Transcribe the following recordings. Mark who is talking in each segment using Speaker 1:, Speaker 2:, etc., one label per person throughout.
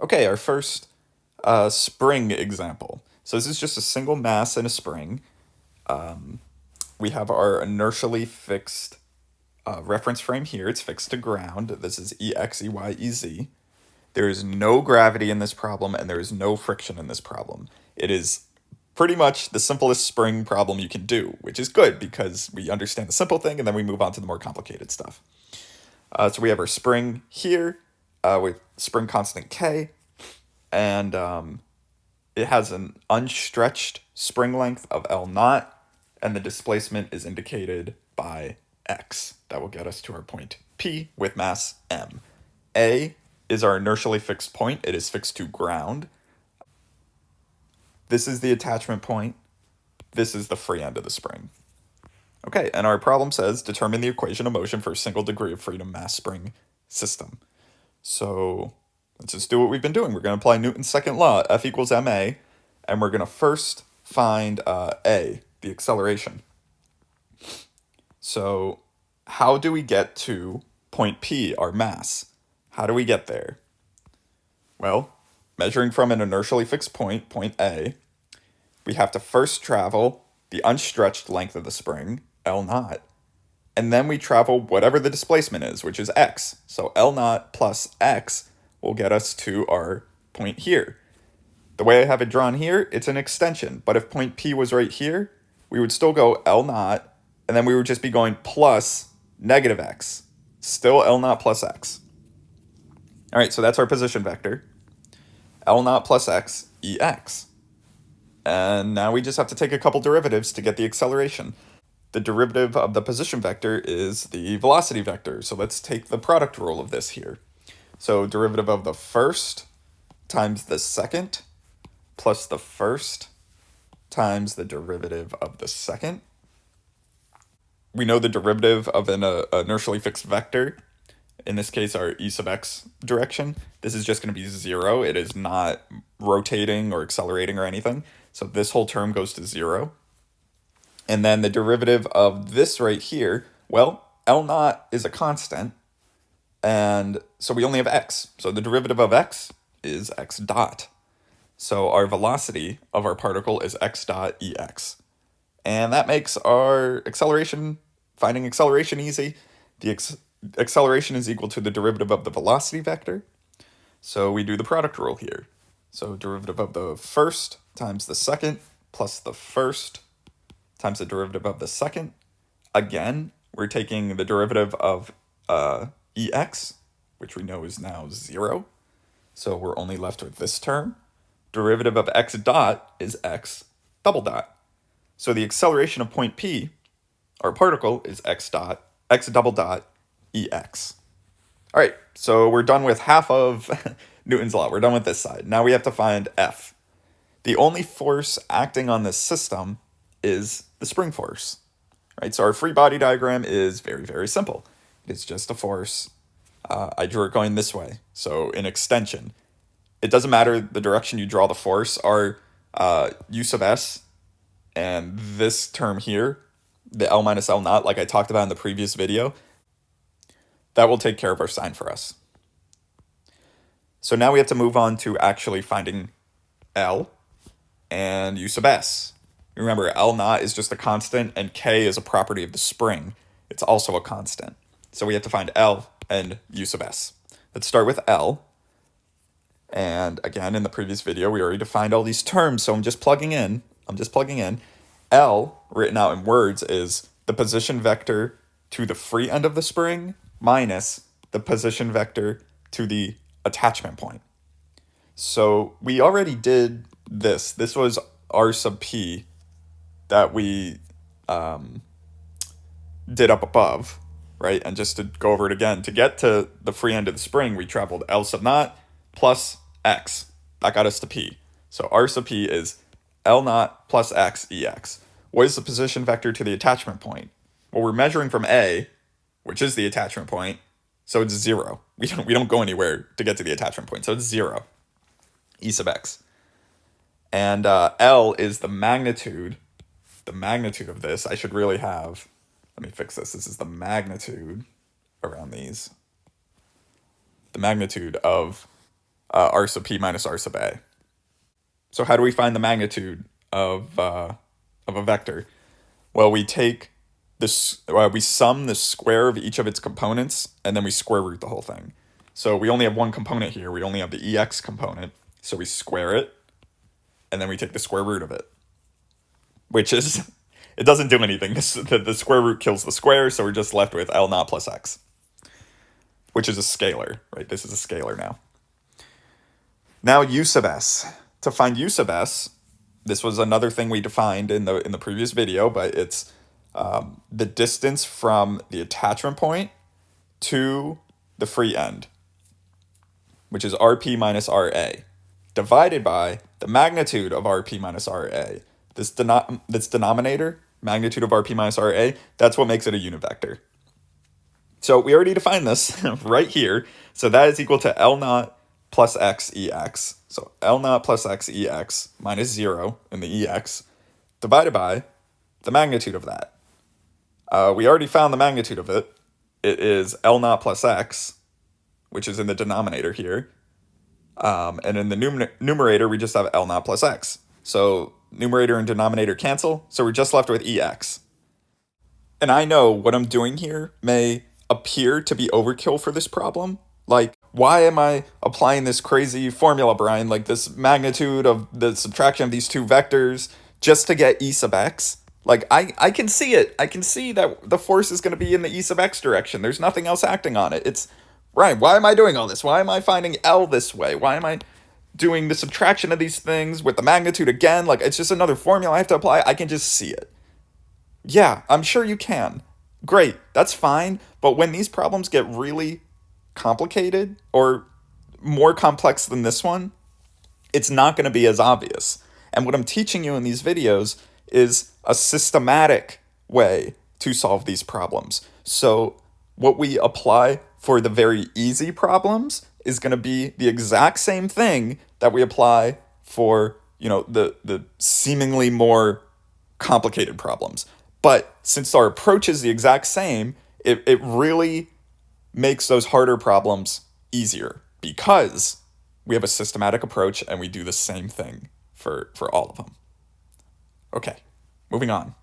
Speaker 1: Okay, our first spring example. So this is just a single mass in a spring. We have our inertially fixed reference frame here. It's fixed to ground. This is EX, EY, EZ. There is no gravity in this problem, and there is no friction in this problem. It is pretty much the simplest spring problem you can do, which is good because we understand the simple thing, and then we move on to the more complicated stuff. So we have our spring here with spring constant K, and it has an unstretched spring length of L naught, and the displacement is indicated by X. That will get us to our point P with mass M. A is our inertially fixed point. It is fixed to ground. This is the attachment point. This is the free end of the spring. Okay, and our problem says determine the equation of motion for a single degree of freedom mass spring system. So let's just do what we've been doing. We're going to apply Newton's second law, F equals ma, and we're going to first find A, the acceleration. So how do we get to point P, our mass? How do we get there? Well, measuring from an inertially fixed point, point A, we have to first travel the unstretched length of the spring, L naught, and then we travel whatever the displacement is, which is x. So L naught plus x will get us to our point here. The way I have it drawn here, it's an extension, but if point P was right here, we would still go L naught, and then we would just be going plus negative x. Still L naught plus x. All right, so that's our position vector. L naught plus x, Ex. And now we just have to take a couple derivatives to get the acceleration. The derivative of the position vector is the velocity vector. So let's take the product rule of this here. So derivative of the first times the second plus the first times the derivative of the second. We know the derivative of an inertially fixed vector, in this case our e sub x direction. This is just going to be 0. It is not rotating or accelerating or anything. So this whole term goes to 0. And then the derivative of this right here, well, L naught is a constant, and so we only have x. So the derivative of x is x dot. So our velocity of our particle is x dot Ex. And that makes our finding acceleration easy. The acceleration is equal to the derivative of the velocity vector. So we do the product rule here. So derivative of the first times the second plus the first times the derivative of the second. Again, we're taking the derivative of Ex, which we know is now 0. So we're only left with this term. Derivative of x dot is x double dot. So the acceleration of point P, our particle, is x double dot Ex. All right, so we're done with half of Newton's law. We're done with this side. Now we have to find F. The only force acting on this system is the spring force, right? So our free body diagram is very, very simple. It's just a force. I drew it going this way. So in extension, it doesn't matter the direction you draw the force. Our u sub s and this term here, the L minus L naught, like I talked about in the previous video, that will take care of our sign for us. So now we have to move on to actually finding L and u sub s. Remember, L naught is just a constant, and K is a property of the spring. It's also a constant. So we have to find L and u sub s. Let's start with L. And again, in the previous video, we already defined all these terms, so I'm just plugging in. L, written out in words, is the position vector to the free end of the spring minus the position vector to the attachment point. So we already did this. This was R sub P that we did up above, right? And just to go over it again, to get to the free end of the spring, we traveled L sub naught plus x. That got us to P. So R sub P is L naught plus x Ex. What is the position vector to the attachment point? Well, we're measuring from A, which is the attachment point, so it's 0. We don't go anywhere to get to the attachment point, so it's 0. E sub x. And L is the magnitude of this. I should really have, let me fix this. This is the magnitude around these. The magnitude of r sub p minus r sub a. So how do we find the magnitude of a vector? Well, we take this, we sum the square of each of its components, and then we square root the whole thing. So we only have one component here. We only have the EX component. So we square it, and then we take the square root of it, which is, it doesn't do anything. The square root kills the square, so we're just left with L naught plus X, which is a scalar, right? This is a scalar now. Now U sub S. To find U sub S, this was another thing we defined in the previous video, but it's the distance from the attachment point to the free end, which is RP minus RA, divided by the magnitude of RP minus RA. This denominator, magnitude of RP minus RA, that's what makes it a unit vector. So we already defined this right here. So that is equal to L naught plus X EX. So L naught plus X EX minus 0 in the EX divided by the magnitude of that. We already found the magnitude of it. It is L naught plus X, which is in the denominator here. And in the numerator, we just have L naught plus X. So numerator and denominator cancel. So we're just left with EX. And I know what I'm doing here may appear to be overkill for this problem. Like, why am I applying this crazy formula, Brian? Like this magnitude of the subtraction of these two vectors just to get E sub X? Like, I can see it. I can see that the force is going to be in the E sub X direction. There's nothing else acting on it. It's, Ryan, why am I doing all this? Why am I finding L this way? Why am I doing the subtraction of these things with the magnitude again? Like, it's just another formula I have to apply. I can just see it. Yeah, I'm sure you can. Great, that's fine. But when these problems get really complicated or more complex than this one, it's not going to be as obvious. And what I'm teaching you in these videos is a systematic way to solve these problems. So what we apply for the very easy problems is going to be the exact same thing that we apply for, the seemingly more complicated problems. But since our approach is the exact same, it really makes those harder problems easier because we have a systematic approach and we do the same thing for all of them. Okay, moving on.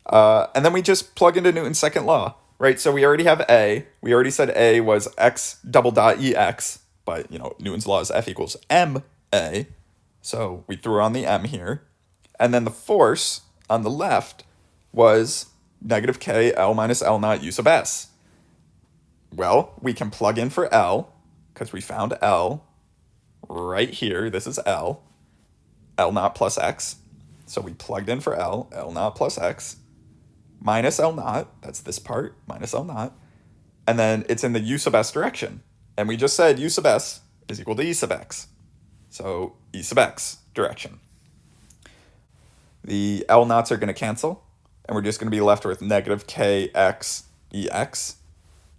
Speaker 1: And then we just plug into Newton's second law, right? So we already have A. We already said A was X double dot EX, but Newton's law is F equals ma. So we threw on the m here. And then the force on the left was negative K L minus L naught U sub S. Well, we can plug in for L because we found L right here. This is L naught plus X. So we plugged in for L naught plus X, minus L naught, that's this part, minus L naught, and then it's in the U sub S direction. And we just said U sub S is equal to E sub X. So E sub X direction. The L naughts are going to cancel, and we're just going to be left with negative KX EX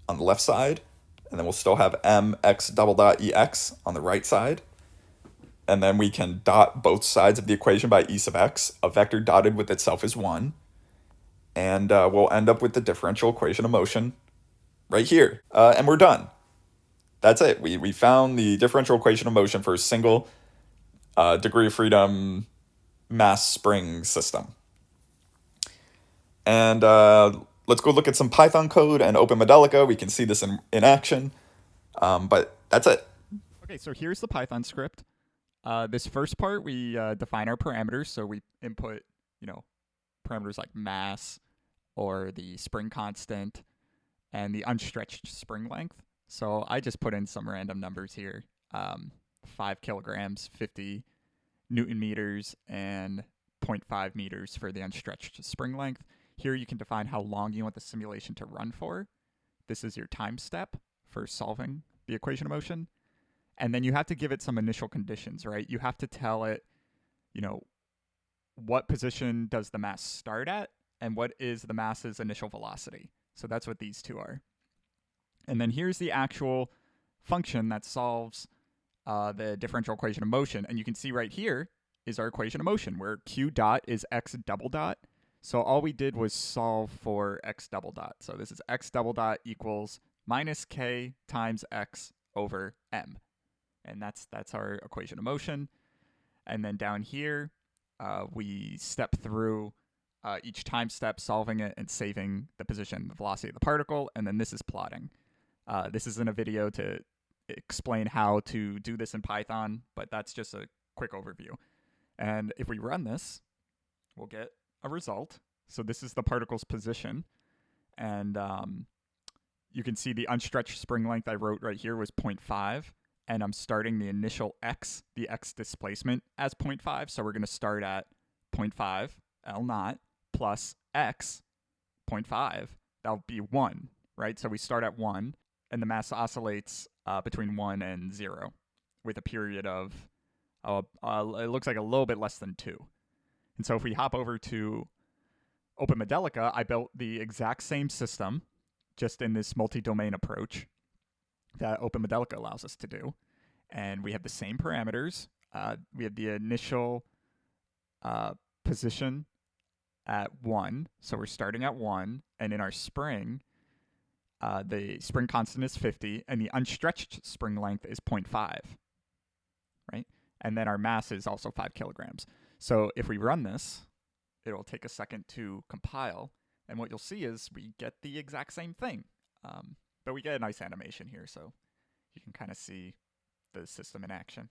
Speaker 1: on the left side, and then we'll still have mx double dot EX on the right side. And then we can dot both sides of the equation by E sub X. A vector dotted with itself is 1. And we'll end up with the differential equation of motion right here. And we're done. That's it. We found the differential equation of motion for a single degree of freedom mass spring system. And let's go look at some Python code and open Modelica. We can see this in action. But that's it.
Speaker 2: Okay, so here's the Python script. This first part, we define our parameters. So we input, parameters like mass or the spring constant and the unstretched spring length. So I just put in some random numbers here. 5 kilograms, 50 Newton meters, and 0.5 meters for the unstretched spring length. Here you can define how long you want the simulation to run for. This is your time step for solving the equation of motion. And then you have to give it some initial conditions, right? You have to tell it, what position does the mass start at and what is the mass's initial velocity. So that's what these two are. And then here's the actual function that solves the differential equation of motion. And you can see right here is our equation of motion where q dot is x double dot. So all we did was solve for x double dot. So this is x double dot equals minus k times x over m. And that's our equation of motion. And then down here, we step through each time step, solving it and saving the position, the velocity of the particle. And then this is plotting. This isn't a video to explain how to do this in Python, but that's just a quick overview. And if we run this, we'll get a result. So this is the particle's position. And you can see the unstretched spring length I wrote right here was 0.5. And I'm starting the initial x, the x displacement, as 0.5. So we're going to start at 0.5 L naught plus x 0.5. That'll be 1, right? So we start at 1, and the mass oscillates between 1 and 0 with a period of, it looks like a little bit less than 2. And so if we hop over to OpenModelica, I built the exact same system, just in this multi-domain approach that OpenModelica allows us to do. And we have the same parameters. We have the initial position at 1. So we're starting at 1. And in our spring, the spring constant is 50. And the unstretched spring length is 0.5. Right? And then our mass is also 5 kilograms. So if we run this, it'll take a second to compile. And what you'll see is we get the exact same thing. But we get a nice animation here, so you can kind of see the system in action.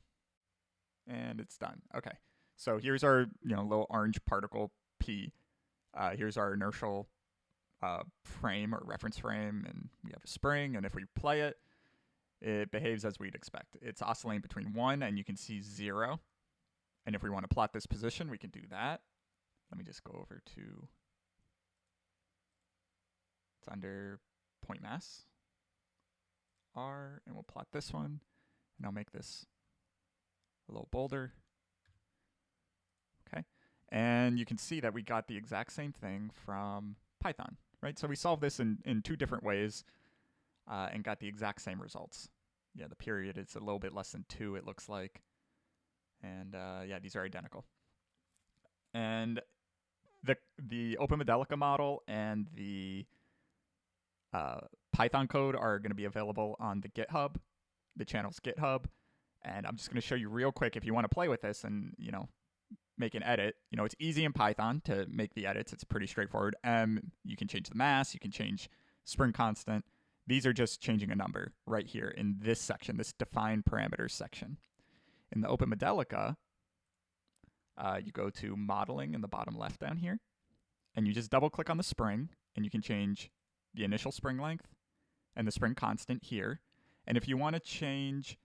Speaker 2: And it's done. Okay, so here's our little orange particle P. Here's our inertial frame or reference frame, and we have a spring. And if we play it, it behaves as we'd expect. It's oscillating between 1 and you can see 0. And if we want to plot this position, we can do that. Let me just go over to, it's under point mass R, and we'll plot this one, and I'll make this a little bolder. Okay, and you can see that we got the exact same thing from Python, right? So we solved this in 2 different ways and got the exact same results. Yeah, the period is a little bit less than 2, it looks like. And yeah, these are identical. And the OpenModelica model and the Python code are going to be available on the GitHub, the channel's GitHub. And I'm just going to show you real quick if you want to play with this and, make an edit. It's easy in Python to make the edits. It's pretty straightforward. You can change the mass. You can change spring constant. These are just changing a number right here in this section, this define parameters section. In the OpenModelica, you go to modeling in the bottom left down here, and you just double click on the spring, and you can change the initial spring length and the spring constant here. And if you want to change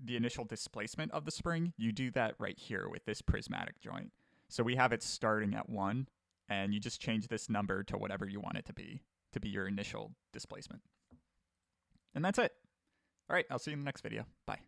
Speaker 2: the initial displacement of the spring, you do that right here with this prismatic joint. So we have it starting at 1, and you just change this number to whatever you want it to be your initial displacement. And that's it. All right, I'll see you in the next video. Bye.